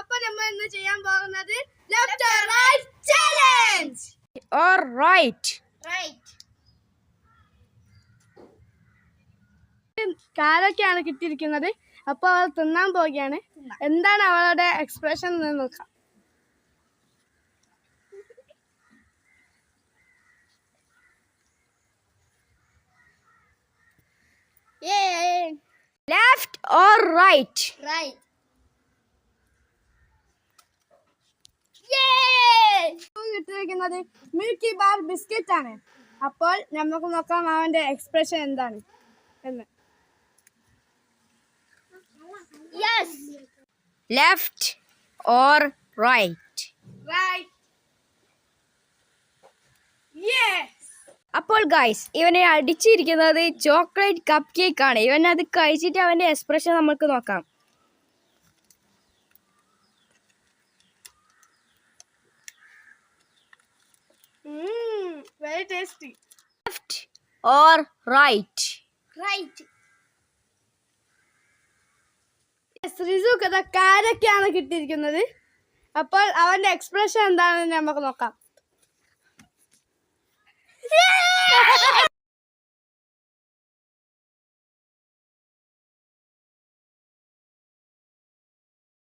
അപ്പോൾ നമ്മൾ ഇന്ന് ചെയ്യാൻ പോകുന്നത് left or right challenge. Or right. കാരൊക്കെയാണ് കിട്ടിയിരിക്കുന്നത്. അപ്പോൾ അവൾ തിന്നാൻ പോവുകയാണ്. എന്താണ് അവളുടെ എക്സ്പ്രഷൻ എന്ന് നോക്കാം. Left or right? കിട്ടിയിരിക്കുന്നത് മിൽക്കി ബാർ ബിസ്ക്കറ്റ് ആണ്. അപ്പോൾ നമുക്ക് നോക്കാം അവന്റെ എക്സ്പ്രഷൻ എന്താണ് എന്ന്. Left or right? അപ്പോൾ ഗൈസ്, ഇവനെ അടിച്ചിരിക്കുന്നത് ചോക്ലേറ്റ് കപ്പ് കേക്ക് ആണ്. ഇവൻ അത് കഴിച്ചിട്ട് അവന്റെ എക്സ്പ്രഷൻ നമുക്ക് നോക്കാം. Very tasty. Left or right? Sreeju കാരൊക്കെയാണ് കിട്ടിയിരിക്കുന്നത്. അപ്പോൾ അവന്റെ എക്സ്പ്രഷൻ എന്താണെന്ന് നമുക്ക് നോക്കാം.